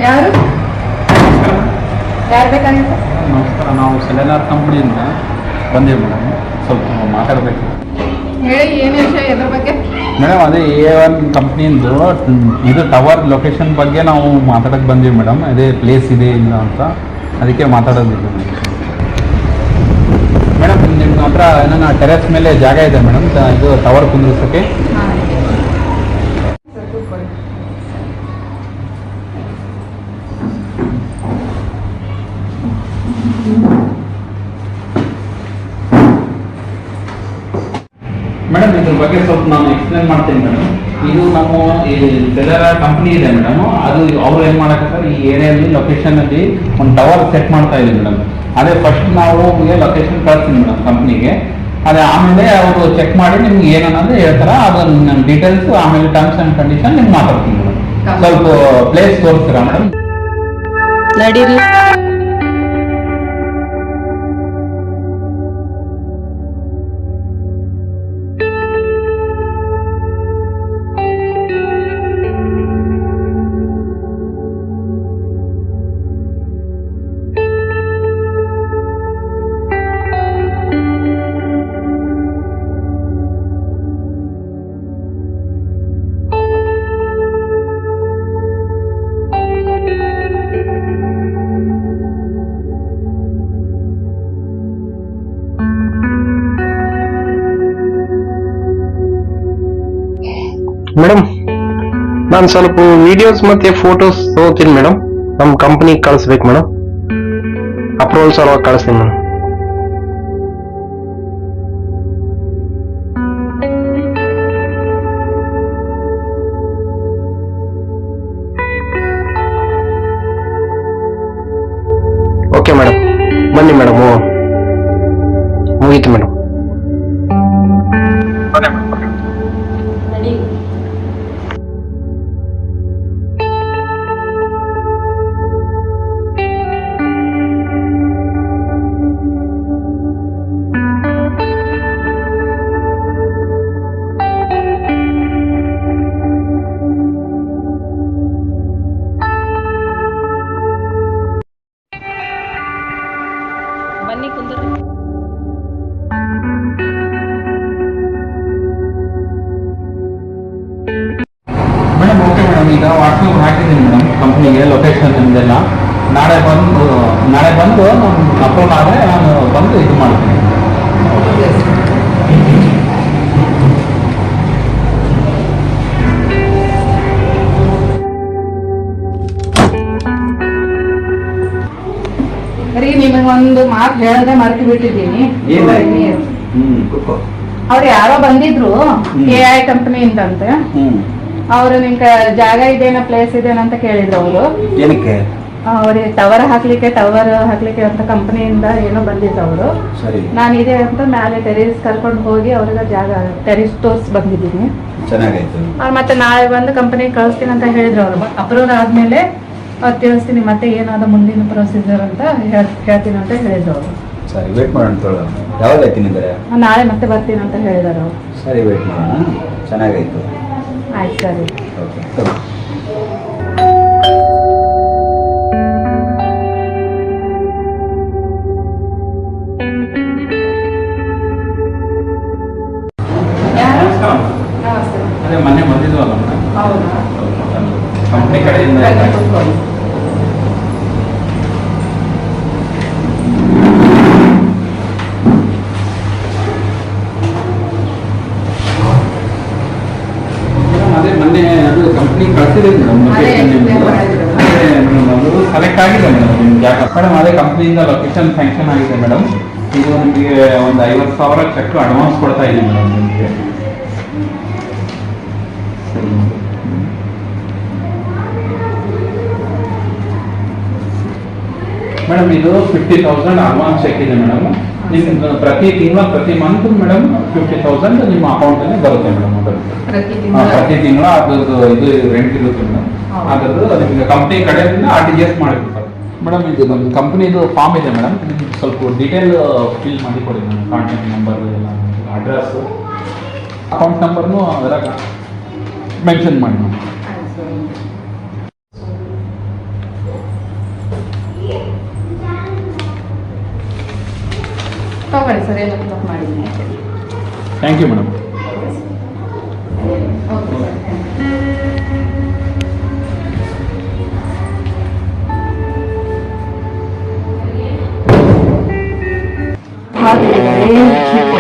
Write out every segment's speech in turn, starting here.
ಯಾರು ಯಾರು ಬೇಕಾಗಿತ್ತು? ನಮಸ್ಕಾರ, ನಾವು ಸೆಲೆನಾರ್ ಕಂಪ್ನಿಯಿಂದ ಬಂದೀವಿ ಮೇಡಮ್. ಸ್ವಲ್ಪ ಮಾತಾಡಬೇಕು. ಹೇಳಿ, ಏನು ವಿಷಯ, ಎದ್ರ ಬಗ್ಗೆ? ಮೇಡಮ್, ಅದೇ A1 ಕಂಪ್ನಿಯಿಂದ ಇದು ಟವರ್ ಲೊಕೇಶನ್ ಬಗ್ಗೆ ನಾವು ಮಾತಾಡೋಕ್ಕೆ ಬಂದೀವಿ ಮೇಡಮ್. ಅದೇ ಪ್ಲೇಸ್ ಇದೆ ಇಲ್ಲ ಅಂತ, ಅದಕ್ಕೆ ಮಾತಾಡೋದಿದೆ ಮೇಡಮ್. ನಿಮ್ಮ ಹತ್ರ ಏನೋ ಟೆರೆಸ್ ಮೇಲೆ ಜಾಗ ಇದೆ ಮೇಡಮ್, ಇದು ಟವರ್ ಕುಂದ್ರಿಸೋಕ್ಕೆ? ಮೇಡಮ್, ಇದ್ರ ಬಗ್ಗೆ ಸ್ವಲ್ಪ ನಾನು ಎಕ್ಸ್ಪ್ಲೇನ್ ಮಾಡ್ತೀನಿ ಮೇಡಮ್. ಇದು ನಮ್ಮ ಸೆಲೆನಾರ್ ಕಂಪ್ನಿ ಇದೆ ಮೇಡಮ್. ಅದು ಅವ್ರು ಏನು ಮಾಡಕತ್ತಾರೆ, ಈ ಏರಿಯಾದಲ್ಲಿ ಲೊಕೇಶನಲ್ಲಿ ಒಂದು ಟವರ್ ಸೆಟ್ ಮಾಡ್ತಾ ಇದ್ದೀವಿ ಮೇಡಮ್. ಅದೇ ಫಸ್ಟ್ ನಾವು ಲೊಕೇಶನ್ ಕಳಿಸ್ತೀನಿ ಮೇಡಮ್ ಕಂಪ್ನಿಗೆ. ಅದೇ ಆಮೇಲೆ ಅವರು ಚೆಕ್ ಮಾಡಿ ನಿಮ್ಗೆ ಏನನ್ನೋದು ಹೇಳ್ತಾರೆ. ಅದನ್ನ ಡೀಟೇಲ್ಸ್ ಆಮೇಲೆ ಟರ್ಮ್ಸ್ ಆ್ಯಂಡ್ ಕಂಡೀಷನ್ ನಿಮ್ಗೆ ಮಾತಾಡ್ತೀನಿ ಮೇಡಮ್. ಸ್ವಲ್ಪ ಪ್ಲೇಸ್ ತೋರಿಸ್ತೀರಾ ಮೇಡಮ್? ನಡೀರಿ. ಮೇಡಮ್, ನಾನು ಸ್ವಲ್ಪ ವಿಡಿಯೋಸ್ ಮತ್ತೆ ಫೋಟೋಸ್ ತಗೋತೀನಿ ಮೇಡಮ್. ನಮ್ಮ ಕಂಪನಿಗೆ ಕಳಿಸ್ಬೇಕು ಮೇಡಮ್. ಅಪ್ರೂವಲ್ ಸಲುವಾಗಿ ಕಳಿಸ್ತೀನಿ ಮೇಡಮ್. ಓಕೆ ಮೇಡಮ್, ಬನ್ನಿ ಮೇಡಮ್. ಮುಗೀತು ಮೇಡಮ್. ಬನ್ನಿ ಕುಂದ್ರಿ. Madam, okay madam. ಈಗ ವಾಟ್ಸಪ್ ಹಾಕಿದ್ದೀನಿ ಮೇಡಮ್ ಕಂಪ್ನಿಗೆ ಲೊಕೇಶನ್ ನಿಮ್ದೆಲ್ಲ. ನಾಳೆ ಬಂದು ನಮ್ಮ ಅಪ್ರೂವ್ ಆದರೆ ನಾನು ಬಂದು ಇದು ಮಾಡ್ತೀನಿ. ರೀ, ನಿಮಗೊಂದು ಮಾತು ಹೇಳದೆ ಮರ್ತು ಬಿಟ್ಟಿದ್ದೀನಿ. ಅವ್ರು ಯಾರೋ ಬಂದಿದ್ರು AI ಕಂಪನಿಯಿಂದಂತೆ. ಅವರು ನಿಮ್ಗ ಜಾಗ ಇದೇನ ಪ್ಲೇಸ್ ಇದೇನ ಅಂತ ಕೇಳಿದ್ರು. ಅವರು ಏನಕ್ಕೆ? ಅವ್ರಿಗೆ ಟವರ್ ಹಾಕ್ಲಿಕ್ಕೆ ಅಂತ ಕಂಪನಿಯಿಂದ ಏನೋ ಬಂದಿದ್ರು ಅವರು. ನಾನು ಇದೆ ಅಂತ ಮೇಲೆ ಟೆರೇಸ್ ಕರ್ಕೊಂಡು ಹೋಗಿ ಅವ್ರಿಗೆ ಜಾಗ ಟೆರೇಸ್ ತೋರ್ಸ್ ಬಂದಿದ್ದೀನಿ. ಮತ್ತೆ ನಾಳೆ ಬಂದು ಕಂಪನಿಗೆ ಕಳಿಸ್ತೀನಿ ಅಂತ ಹೇಳಿದ್ರು. ಅವರು ಅಪ್ರೂವ್ ಆದ್ಮೇಲೆ ಅವ್ರು ತಿಳಿಸ್ತೀನಿ ಮತ್ತೆ ಏನಾದ ಮುಂದಿನ ಪ್ರೊಸೀಜರ್ ಅಂತ ಹೇಳ್ತೀನಿ ಅಂತ ಹೇಳಿದ್ರು ಅವರು. ಸರಿ, ವೇಟ್ ಮಾಡೋಣ. ಯಾವಾಗ ಆಯ್ತೀನಿ ಅಂದರೆ ನಾಳೆ ಮತ್ತೆ ಬರ್ತೀನಿ ಅಂತ ಹೇಳಿದಾರೆ ಅವರು. ಸರಿ, ವೇಟ್ ಮಾಡೋಣ. ಚೆನ್ನಾಗಾಯ್ತು. ಆಯ್ತು, ಸರಿ. ಓಕೆ. ಅದೇ ಮೊನ್ನೆ ಬಂದಿದ್ವಲ್ಲ ಮೇಡಮ್, ಹೌದಾ? ಕಂಪ್ನಿ ಕಡೆಯಿಂದ. ಅದೇ ಮೊನ್ನೆ ಅದು ಕಂಪ್ನಿ ಕಳಿಸಿದೆ ಮೇಡಮ್ ಲೊಕೇಶನ್. ಅದು ಸೆಲೆಕ್ಟ್ ಆಗಿದೆ ಮೇಡಮ್ ನಿಮ್ಮ ಜಾಗ. ಮೇಡಮ್, ಅದೇ ಕಂಪ್ನಿಯಿಂದ ಲೊಕೇಶನ್ ಸ್ಯಾಂಕ್ಷನ್ ಆಗಿದೆ ಮೇಡಮ್. ಇದು ನಿಮಗೆ ಒಂದು 50,000 ಚೆಕ್ ಅಡ್ವಾನ್ಸ್ ಕೊಡ್ತಾ ಇದ್ದೀನಿ ಮೇಡಮ್ ನಿಮಗೆ. ಮೇಡಮ್, ಇದು 50,000 ಅಡ್ವಾನ್ಸ್ ಚೆಕ್ ಇದೆ ಮೇಡಮ್. ನಿಮ್ಗೆ ಪ್ರತಿ ಮಂತ್ ಮೇಡಮ್ 50,000 ನಿಮ್ಮ ಅಕೌಂಟಲ್ಲಿ ಬರುತ್ತೆ ಮೇಡಮ್. ಪ್ರತಿ ತಿಂಗಳು ಅದ್ರದ್ದು ಇದು ರೆಂಟ್ ಇರುತ್ತೆ ಮೇಡಮ್. ಅದ್ರದ್ದು ನಿಮಗೆ ಕಂಪ್ನಿ ಕಡೆಯಿಂದ RTGS ಮಾಡಿರ್ತಾರೆ ಮೇಡಮ್. ಇದು ನಮ್ಮ ಕಂಪ್ನಿದು ಫಾರ್ಮ್ ಇದೆ ಮೇಡಮ್. ಸ್ವಲ್ಪ ಡೀಟೇಲ್ ಫಿಲ್ ಮಾಡಿ ಕೊಡಿ ಮೇಡಮ್. ಕಾಂಟ್ಯಾಕ್ಟ್ ನಂಬರ್ ಎಲ್ಲ, ಅಡ್ರೆಸ್, ಅಕೌಂಟ್ ನಂಬರ್ನು ಅದರಾಗ ಮೆನ್ಷನ್ ಮಾಡಿ ಮೇಡಮ್. ತಗೊಳ್ಳಿ ಸರ್, ಎಲ್ಲ ಕ್ಲೋಸ್ ಮಾಡಿದ್ದೀನಿ. Thank you madam. Okay sir.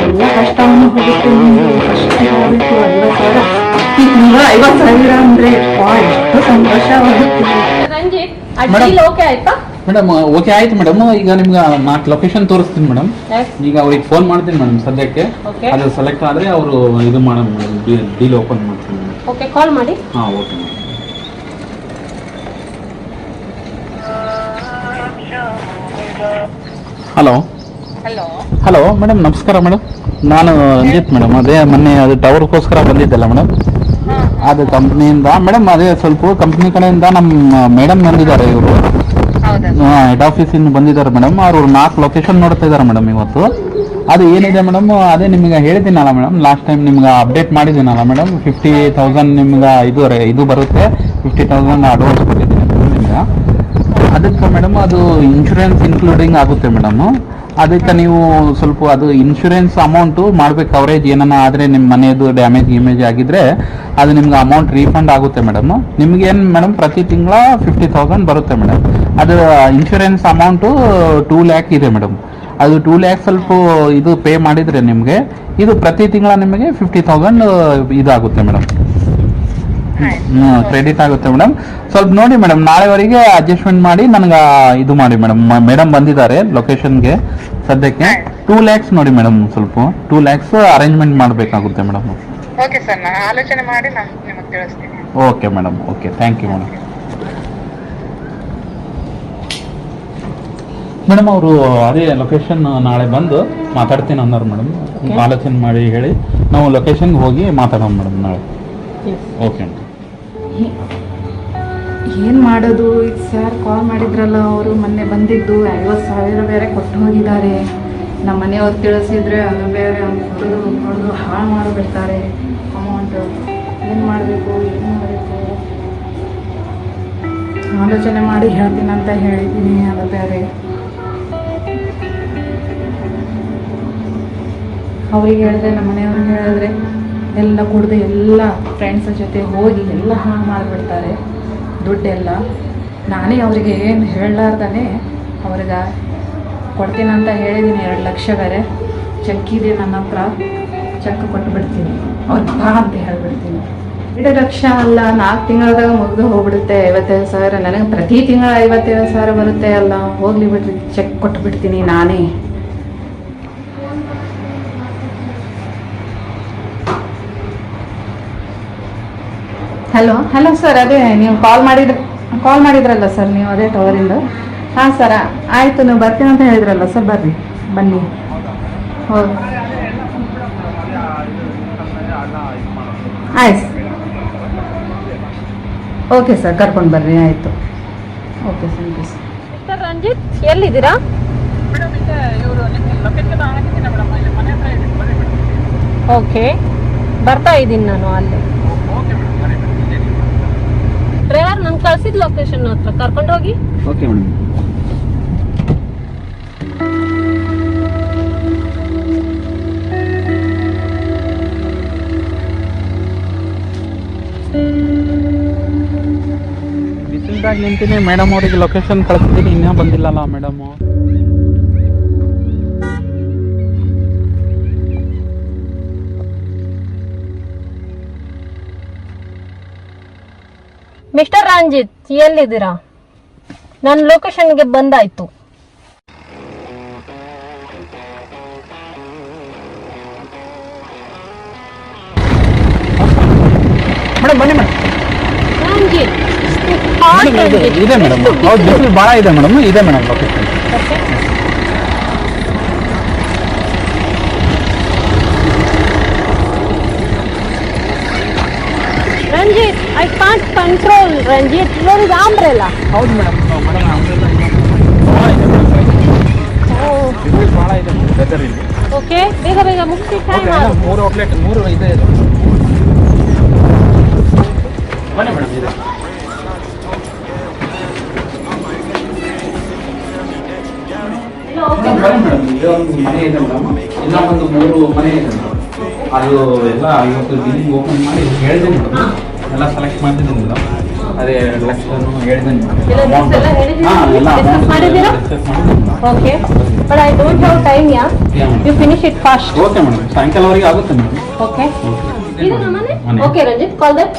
ಎಲ್ಲ ಕಷ್ಟವನ್ನು ಹೋಗುತ್ತೆ ನಿಮಗೆ. ಕಷ್ಟ ಆಗಬೇಕು 50,000. ಈ ತಿಂಗಳು 50,000 ಅಂದ್ರೆ ಎಷ್ಟು ಸಂತೋಷವಾಗುತ್ತೆ. ರಂಜಿತ್ Madam. ಡೀಲ್ ಓಕೆ ಆಯ್ತಾ? ಮೇಡಮ್ ಓಕೆ ಆಯ್ತು ಮೇಡಮ್. ಈಗ ನಿಮ್ಗೆ 4 ಲೊಕೇಶನ್ ತೋರಿಸ್ತೀನಿ ಮೇಡಮ್. ಈಗ ಅವ್ರಿಗೆ ಫೋನ್ ಮಾಡ್ತೀನಿ ಮೇಡಮ್ ಸದ್ಯಕ್ಕೆ. Okay. ಅದು ಸೆಲೆಕ್ಟ್ ಆದರೆ ಅವರು ಇದು ಮಾಡೋಣ ಮೇಡಮ್, ಡೀಲ್ ಓಪನ್ ಮಾಡ್ತೀನಿ ಮೇಡಮ್. ಓಕೆ, ಕಾಲ್ ಮಾಡಿ. ಹಾಂ okay madam. Hello hello madam, ನಮಸ್ಕಾರ ಮೇಡಮ್. ನಾನು ರಂಜಿತ್ ಮೇಡಮ್. ಅದೇ ಮೊನ್ನೆ ಅದು ಟವರ್ಗೋಸ್ಕರ ಬಂದಿದ್ದಲ್ಲ ಮೇಡಮ್, ಅದು ಕಂಪ್ನಿಯಿಂದ ಮೇಡಮ್. ಅದೇ ಸ್ವಲ್ಪ ಕಂಪ್ನಿ ಕಡೆಯಿಂದ ನಮ್ಮ ಮೇಡಮ್ ಬಂದಿದ್ದಾರೆ, ಇವರು ಹೆಡ್ ಆಫೀಸಿಂದ ಬಂದಿದ್ದಾರೆ ಮೇಡಮ್. ಅವರು 4 ಲೊಕೇಶನ್ ನೋಡ್ತಾ ಇದ್ದಾರೆ ಮೇಡಮ್ ಇವತ್ತು. ಅದು ಏನಿದೆ ಮೇಡಮ್, ಅದೇ ನಿಮಗೆ ಹೇಳಿದ್ದೀನಲ್ಲ ಮೇಡಮ್, ಲಾಸ್ಟ್ ಟೈಮ್ ನಿಮ್ಗೆ ಅಪ್ಡೇಟ್ ಮಾಡಿದ್ದೀನಲ್ಲ ಮೇಡಮ್. 50,000 ನಿಮ್ಗೆ ಇದು ಬರುತ್ತೆ, 50,000 ಅಡ್ವಾನ್ಸ್ ಕೊಟ್ಟಿದ್ದೀನಿ ನಿಮ್ಗೆ. ಅದಕ್ಕೆ ಮೇಡಮ್ ಅದು ಇನ್ಶೂರೆನ್ಸ್ ಇನ್ಕ್ಲೂಡಿಂಗ್ ಆಗುತ್ತೆ ಮೇಡಮ್. ಅದಕ್ಕೆ ನೀವು ಸ್ವಲ್ಪ ಅದು ಇನ್ಶೂರೆನ್ಸ್ ಅಮೌಂಟು ಮಾಡ್ಬೇಕು. ಕವರೇಜ್ ಏನನ್ನ ಆದರೆ ನಿಮ್ಮ ಮನೆಯದು ಡ್ಯಾಮೇಜ್ ಇಮೇಜ್ ಆಗಿದ್ರೆ ಅದು ನಿಮ್ಗೆ ಅಮೌಂಟ್ ರೀಫಂಡ್ ಆಗುತ್ತೆ ಮೇಡಮ್. ನಿಮ್ಗೇನು ಮೇಡಮ್ ಪ್ರತಿ ತಿಂಗಳ 50,000 ಬರುತ್ತೆ ಮೇಡಮ್. ಅದು ಇನ್ಶೂರೆನ್ಸ್ ಅಮೌಂಟು 2 lakh ಇದೆ ಮೇಡಮ್. ಅದು 2 lakh ಸ್ವಲ್ಪ ಇದು ಪೇ ಮಾಡಿದರೆ ನಿಮಗೆ ಇದು ಪ್ರತಿ ತಿಂಗಳ ನಿಮಗೆ 50,000 ಇದಾಗುತ್ತೆ ಮೇಡಮ್. ಕ್ರೆಡಿಟ್ ಆಗುತ್ತೆ ಮೇಡಮ್. ಸ್ವಲ್ಪ ನೋಡಿ ಮೇಡಮ್, ನಾಳೆವರೆಗೆ ಅಡ್ಜಸ್ಟ್ಮೆಂಟ್ ಮಾಡಿ ನನಗೆ ಇದು ಮಾಡಿ ಮೇಡಮ್. ಮೇಡಮ್ ಬಂದಿದ್ದಾರೆ ಲೊಕೇಶನ್ಗೆ ಸದ್ಯಕ್ಕೆ. 2 lakhs ನೋಡಿ ಮೇಡಮ್, ಸ್ವಲ್ಪ 2 lakhs ಅರೇಂಜ್ಮೆಂಟ್ ಮಾಡಬೇಕಾಗುತ್ತೆ ಮೇಡಮ್. ಓಕೆ ಸರ್, ನಾನು ಆಲೋಚನೆ ಮಾಡಿ ನಾನು ನಿಮಗೆ ತಿಳಿಸ್ತೀನಿ. Okay madam, okay, thank you madam. Madam ಅವರು ಅದೇ ಲೊಕೇಶನ್ ನಾಳೆ ಬಂದು ಮಾತಾಡ್ತೀನಿ ಅನ್ನೋರು ಮೇಡಮ್. ಆಲೋಚನೆ ಮಾಡಿ ಹೇಳಿ ನಾವು ಲೊಕೇಶನ್ಗೆ ಹೋಗಿ ಮಾತಾಡೋಣ ಮೇಡಮ್ ನಾಳೆ. Okay madam. ಏನು ಮಾಡೋದು ಈಗ ಸರ್ ಕಾಲ್ ಮಾಡಿದ್ರಲ್ಲ, ಅವರು ಮೊನ್ನೆ ಬಂದಿದ್ದು 50,000 ಬೇರೆ ಕೊಟ್ಟು ಹೋಗಿದ್ದಾರೆ. ನಮ್ಮ ಮನೆಯವ್ರು ತಿಳಿಸಿದ್ರೆ ಅದು ಬೇರೆ ಹೊಡೆದು ಹಾಳು ಮಾಡಿಬಿಡ್ತಾರೆ ಅಮೌಂಟು. ಏನು ಮಾಡಬೇಕು, ಆಲೋಚನೆ ಮಾಡಿ ಹೇಳ್ತೀನಂತ ಹೇಳಿದ್ದೀನಿ. ಅದು ಬೇರೆ ಅವ್ರಿಗೆ ಹೇಳಿದ್ರೆ, ನಮ್ಮ ಮನೆಯವ್ರಿಗೆ ಹೇಳಿದ್ರೆ ಎಲ್ಲ ಕುಡ್ದು ಎಲ್ಲ ಫ್ರೆಂಡ್ಸ್ ಜೊತೆ ಹೋಗಿ ಎಲ್ಲ ಹಾಳು ಮಾಡಿಬಿಡ್ತಾರೆ ದುಡ್ಡೆಲ್ಲ. ನಾನೇ ಅವರಿಗೆ ಏನು ಹೇಳಲಾರ್ದೇ ಅವ್ರಿಗೆ ಕೊಡ್ತೀನಂತ ಹೇಳಿದ್ದೀನಿ. 2 ಲಕ್ಷ ಬೇರೆ ಚೆಕ್ ಇದೆ ನನ್ನ ಹತ್ರ, ಚೆಕ್ ಕೊಟ್ಟುಬಿಡ್ತೀನಿ. ಅವ್ರಿಗೆ ಬಾ ಅಂತ ಹೇಳಿಬಿಡ್ತೀನಿ. 2 ಲಕ್ಷ ಅಲ್ಲ, 4 ತಿಂಗಳದಾಗ ಮುಗಿದು ಹೋಗ್ಬಿಡುತ್ತೆ 55,000. ನನಗೆ ಪ್ರತಿ ತಿಂಗಳ 57,000 ಬರುತ್ತೆ ಅಲ್ಲ, ಹೋಗ್ಲಿ ಬಿಡ್ರಿ, ಚೆಕ್ ಕೊಟ್ಟುಬಿಡ್ತೀನಿ ನಾನೇ. ಹಲೋ ಸರ್, ಅದೇ ನೀವು ಕಾಲ್ ಮಾಡಿದ್ರಲ್ಲ ಸರ್, ನೀವು ಅದೇ ಟವರಿಂದ. ಹಾಂ ಸರ್, ಆಯಿತು, ನೀವು ಬರ್ತೀನಿ ಅಂತ ಹೇಳಿದ್ರಲ್ಲ ಸರ್, ಬರ್ರಿ, ಬನ್ನಿ. ಹೌದು, ಆಯ್ತು. ಓಕೆ ಸರ್, ಕರ್ಕೊಂಡು ಬರ್ರಿ, ಆಯಿತು. Okay sir, thank you sir. Mister Ranjit, ಎಲ್ಲಿದ್ದೀರಾ? ಓಕೆ, ಬರ್ತಾ ಇದ್ದೀನಿ ನಾನು ಅಲ್ಲಿ. ಡ್ರೈವರ್ ನಂಗೆ ಕಳ್ಸಿದ ಲೊಕೇಶನ್ ಹತ್ರ ಕರ್ಕೊಂಡು ಹೋಗಿ. Okay madam. ಬಿಸಿಲ್ದಾಗ ನಿಂತೀನಿ ಮೇಡಮ್, ಅವರಿಗೆ ಲೊಕೇಶನ್ ಕಳಿಸ್ತೀನಿ, ಇನ್ನೂ ಬಂದಿಲ್ಲಲ್ಲ ಮೇಡಮು. ಮಿಸ್ಟರ್ ರಂಜಿತ್, ಎಲ್ಲಿದ್ದೀರಾ? ನನ್ನ ಲೊಕೇಶನ್ಗೆ ಬಂದಾಯ್ತು. ಮೇಡಮ್ ಬನ್ನಿ ಮೇಡಮ್. ರಂಜಿತ್, ಇದೆ ಮೇಡಮ್, ಹೌದು, ಬಿಸಿಲು ಭಾಳ ಇದೆ ಮೇಡಮ್. ಇದೆ madam location. Ranjit, I can't control. Ranjit, here is umbrella. ಹೌದು ಮೇಡಮ್, ಬಿಸಿಲು ಭಾಳ ಇದೆ ವೆದರ್ ಇಲ್ಲಿ. ಓಕೆ, ಬೇಗ ಬೇಗ ಮುಗಿಸಿ ಟೈಮ್ ಆಗುತ್ತೆ. 3 ಔಟ್ಲೆಟ್ 3 ಇದೆ. ಬನ್ನಿ ಮೇಡಮ್, ಇದೆ. ಬನ್ನಿ ಮೇಡಮ್, ಈಗ ಒಂದು ಮನೆ ಇದೆ ಮೇಡಮ್, ಇನ್ನ ಒಂದು 3 ಮನೆ ಇದೆ ಮೇಡಮ್. ಅದು ಎಲ್ಲ ಇವತ್ತು ಬಿಲ್ಲಿಂಗ್ ಓಪನ್ ಮಾಡಿ ಹೇಳಿದ್ದೀನಿ ಮೇಡಮ್, ಎಲ್ಲ ಸೆಲೆಕ್ಟ್ ಮಾಡಿದ್ದೀನಿ ಮೇಡಮ್. ಅದೇ 2 ಲಕ್ಷನೂ ಹೇಳಿದ್ದೀನಿ okay, but I don't have time. You finish it fast. Okay madam, ಸಾಯಂಕಾಲವರೆಗೆ ಆಗುತ್ತೆ ಮೇಡಮ್. ಓಕೆ, ಇದು ನಮ್ಮನೆ. Okay Ranjith, call that.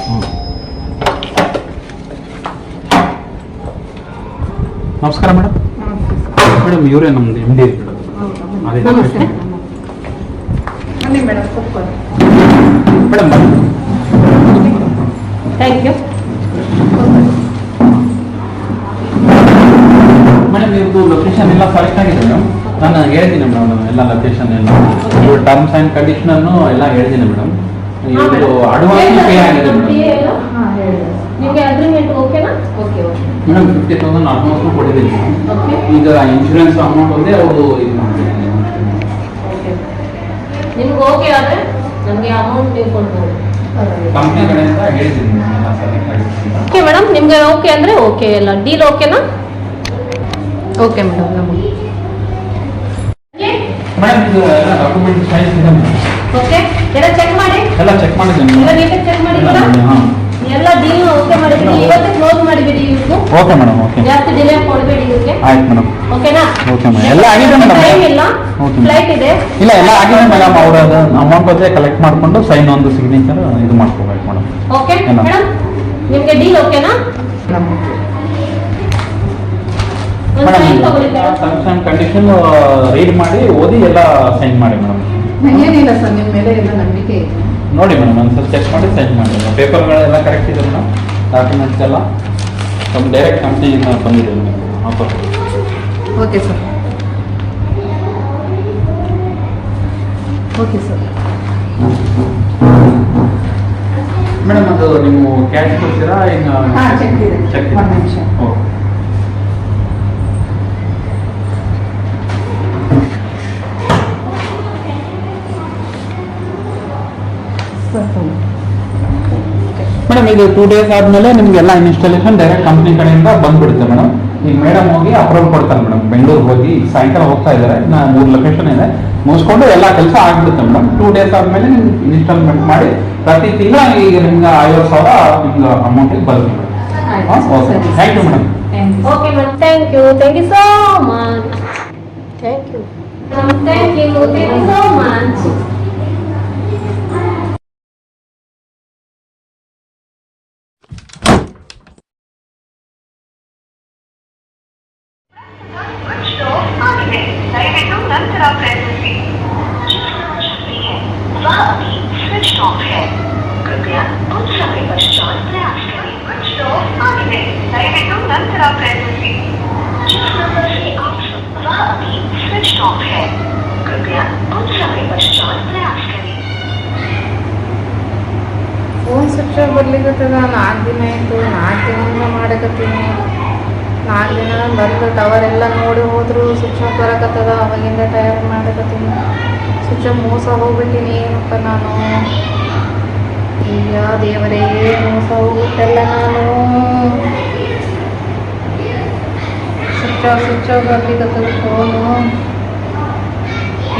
ನಮಸ್ಕಾರ ಮೇಡಮ್. ಮೇಡಮ್ ಇವರೇ ನಮ್ದು MD ನಮಸ್ತೆ. ಬನ್ನಿ ಮೇಡಮ್, ಕೂತ್ಕೊಳ್ಳಿ. ಮೇಡಮ್ ಬನ್ನಿ. Thank you. ಮೇಡಮ್ ಇವ್ರದ್ದು ಲೊಕೇಶನ್ ಎಲ್ಲ ಕರೆಕ್ಟ್ ಆಗಿದೆ ಮೇಡಮ್. ನಾನು ಹೇಳಿದ್ದೀನಿ ಮೇಡಮ್ ಎಲ್ಲ ಲೊಕೇಶನ್ ಎಲ್ಲ, ಟರ್ಮ್ಸ್ ಆ್ಯಂಡ್ ಕಂಡೀಷನನ್ನು ಎಲ್ಲ ಹೇಳಿದ್ದೀನಿ ಮೇಡಮ್. ಇವ್ರದ್ದು ಅಡ್ವಾನ್ಸ್ ಪೇ ಆಗಿದೆ ಮೇಡಮ್. ನಿಮಗೆ ಅಗ್ರಿಮೆಂಟ್ ಓಕೆನಾ? ಓಕೆ ಓಕೆ ಮೇಡಮ್ 50,000 ಅಡ್ವಾನ್ಸ್ ಕೊಟ್ಟಿದ್ದೀನಿ ಮೇಡಮ್. ಈಗ ಇನ್ಶೂರೆನ್ಸ್ ಅಮೌಂಟ್ ಒಂದೇ ಅವರು ಇದು ಮಾಡ್ತಿದ್ದೀನಿ. ನಿಮ್ಗೆ ಓಕೆ ಆದರೆ ನಮಗೆ ಅಮೌಂಟ್ ನೀವು ಕೊಡ್ಬೋದು. ಕಂಪ್ನಿ ಕಡೆಯಿಂದ ಹೇಳಿದ್ದೀನಿ ಮೇಡಮ್ ಎಲ್ಲ ಸೆಲೆಕ್ಟ್ ಆಗಿದೆ. ಓಕೆ ಮೇಡಮ್, ನಿಮ್ಗೆ ಓಕೆ ಅಂದರೆ ಓಕೆ, ಎಲ್ಲ ಡೀಲ್ ಓಕೆನಾ? Okay madam. ನಮಗೆ ಮೇಡಮ್ ಇದು ಎಲ್ಲ ಡಾಕ್ಯುಮೆಂಟ್ ಸೈನ್ಸ್ ಇದೆ ಮೇಡಮ್. ಓಕೆ, ಎಲ್ಲ ಚೆಕ್ ಮಾಡಿ. ಎಲ್ಲ ಚೆಕ್ ಮಾಡಿದ್ದೀನಿ ಎಲ್ಲ ಮೇಡಮ್. ನೀಟಾಗಿ ಚೆಕ್ ಮಾಡಿ. ಹಾಂ ಎಲ್ಲ ಡೀಲ್ ಓಕೆ ಮಾಡಿಬಿಡಿ. ಇವತ್ತೇ ಕ್ಲೋಸ್ ಮಾಡಿಬಿಡಿ. ಇವ್ರಿಗೂ ಓಕೆ ಮೇಡಮ್. ಓಕೆ, ಜಾಸ್ತಿ ಡಿಲೇ ಕೊಡಬೇಡಿ ಇವ್ರಿಗೆ. ಆಯ್ತು ಮೇಡಮ್. ಓಕೆನಾ? ಓಕೆ ಮೇಡಮ್, ಎಲ್ಲ ಆಗಿದೆ ಮೇಡಮ್. ಟೈಮ್ ಇಲ್ಲ, ಓಕೆ ಫ್ಲೈಟ್ ಇದೆ. ಇಲ್ಲ ಎಲ್ಲ ಆಗಿದೆ ಮೇಡಮ್. ಅವರು ಅದು ಅಮೌಂಟ್ ಅದೇ ಕಲೆಕ್ಟ್ ಮಾಡಿಕೊಂಡು ಸೈನ್ ಒಂದು ಸಿಗ್ನೇಚರ್ ಇದು ಮಾಡ್ಕೋಬೇಕು ಮೇಡಮ್. ಓಕೆ ಎಲ್ಲ. ಮೇಡಮ್, ನಿಮಗೆ ಡೀಲ್ ಓಕೆನಾ? ಒಂದು ಮೇಡಮ್ ಸೈನ್ ತಗೊಳ್ಳಿ madam. Terms and condition read ಮಾಡಿ ಓದಿ ಎಲ್ಲ ಸೈನ್ ಮಾಡಿ ಮೇಡಮ್. ಏನಿಲ್ಲ ಸರ್, ನಿಮ್ಮ ಮೇಲೆ ಎಲ್ಲ ನಂಬಿಕೆ ಇದೆ. ನೋಡಿ ಮೇಡಮ್, ಒಂದ್ಸಲ ಚೆಕ್ ಮಾಡಿ ಸೈನ್ ಮಾಡಿ. ಪೇಪರ್ಗಳೆಲ್ಲ ಕರೆಕ್ಟ್ ಇದೆ ಮೇಡಮ್, ಡಾಕ್ಯುಮೆಂಟ್ಸ್ ಎಲ್ಲ ನಮ್ಮ ಡೈರೆಕ್ಟ್ ಕಂಪ್ನಿಯಿಂದ ಬಂದಿದೆ madam offer. Okay sir. Okay sir. Madam ಅದು ನೀವು ಕ್ಯಾಶ್ ಕೊಡ್ತೀರಾ ಈಗ? ಹಾಂ, ಚೆಕ್ ಇದೆ. ಚೆಕ್ ಒಂದು ನಿಮಿಷ. ಓಕೆ. ಮೇಡಮ್ ಇದು 2 days ಆದಮೇಲೆ ನಿಮಗೆಲ್ಲ ಇನ್ಸ್ಟಾಲೇಷನ್ ಡೈರೆಕ್ಟ್ ಕಂಪ್ನಿ ಕಡೆಯಿಂದ ಬಂದ್ಬಿಡುತ್ತೆ ಮೇಡಮ್. ಈಗ ಮೇಡಮ್ ಹೋಗಿ ಅಪ್ರೂವಲ್ ಕೊಡ್ತಾರೆ ಮೇಡಮ್. ಬೆಂಗಳೂರಿಗೆ ಹೋಗಿ ಸಾಯಂಕಾಲ ಹೋಗ್ತಾ ಇದ್ದಾರೆ. 3 ಲೊಕೇಶನ್ ಇದೆ, ಮುಗಿಸ್ಕೊಂಡು ಎಲ್ಲ ಕೆಲಸ ಆಗ್ಬಿಡುತ್ತೆ ಮೇಡಮ್. 2 days ಆದಮೇಲೆ ನಿಮ್ಗೆ ಇನ್ಸ್ಟಾಲ್ಮೆಂಟ್ ಮಾಡಿ ಪ್ರತಿ ತಿಂಗಳ ಈಗ ನಿಮ್ಗೆ 50,000 ನಿಮ್ಗೆ ಅಮೌಂಟಿಗೆ ಬರುತ್ತೆ madam. Okay, thank you madam. Okay madam, thank you so much. Thank you thank you so much. दयविಟ್ಟು ನಂತರ ಪ್ರಯತ್ನಿಸಿ. वह अभी स्विच ऑफ है, कृपया कुछ समय पश्चात प्रयास करें. स्विच ऑफ आगे दयविಟ್ಟು ನಂತರ प्रयत्निಸಿ. जिस नंबर से आप वह अभी स्विच ऑफ है, कृपया कुछ समय पश्चात प्रयास करें. Phone switch off ಬರ್ಲಿಕ್ಕತ್ತದ. 4 ದಿನ ಆಯಿತು. 4 ದಿನದಿಂದ ಮಾಡಕತ್ತೀನಿ. 4 ದಿನ ಬಂದು ಟವರ್ ಎಲ್ಲ ನೋಡಿ ಹೋದ್ರು ಸ್ವಿಚ್ ಆಫ್ ಬರಕತ್ತದ. ಅವಾಗಿಂದ ಟೈರ್ ಮಾಡಕತ್ತೀನಿ. ಸ್ವಿಚ್ ಆಫ್ ಮೋಸ ಹೋಗ್ಬಿಟ್ಟಿನಿ. ಏನಪ್ಪ ನಾನು, ಈಗ ದೇವರೇ ಮೋಸ ಹೋಗ್ಬಿಟ್ಟಲ್ಲ ನಾನು. ಸ್ವಿಚ್ ಆಫ್ ಬರ್ಲಿಕ್ಕತ್ತದ ಫೋನು.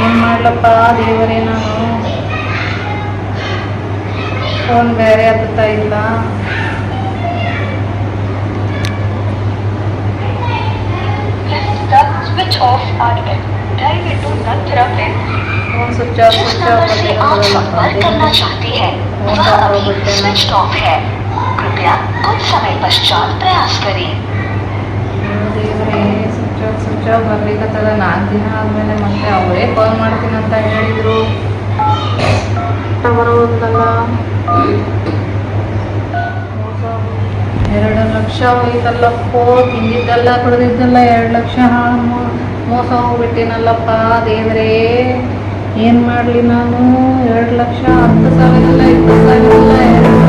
ಏನು ಮಾಡ್ಲಪ್ಪ ದೇವರೇ ನಾನು. ಫೋನ್ ಬೇರೆ ಹತ್ತುತ್ತಾ ಇಲ್ಲ. स्विच ऑफ आगे दयविಟ್ಟು ನಂತರ ಪ್ರಯತ್ನಿಸಿ. ಫೋನ್ ಸ್ವಿಚ್ ಆಫ್ जिस नंबर से आप संपर्क करना चाहते हैं वह अभी स्विच ऑफ है, कृपया कुछ समय पश्चात प्रयास करें. ದೇವರೇ, ಸ್ವಿಚ್ ಆಫ್ ಬರ್ಲಿಕ್ಕತ್ತದ. 4 ದಿನ ಆದಮೇಲೆ ಮತ್ತೆ ಅವರೇ ಕಾಲ್ ಮಾಡ್ತೀನಿ ಅಂತ ಹೇಳಿದರು. ಟವರ್ ಒಂದಲ್ಲ 2 ಲಕ್ಷ ಹೋಯ್ತಲ್ಲಪ್ಪ. ತಿಂದಿದ್ದೆಲ್ಲ ಕುಡಿದಿದ್ದೆಲ್ಲ 2 ಲಕ್ಷ ಮೋಸ ಹೋಗ್ಬಿಟ್ಟಿನಲ್ಲಪ್ಪ ದೇವರೇ. ಏನು ಮಾಡಲಿ ನಾನು? 2 ಲಕ್ಷ 10 ಸಾವಿರ ಇಲ್ಲ, 20 ಸಾವಿರ ಇಲ್ಲ, 2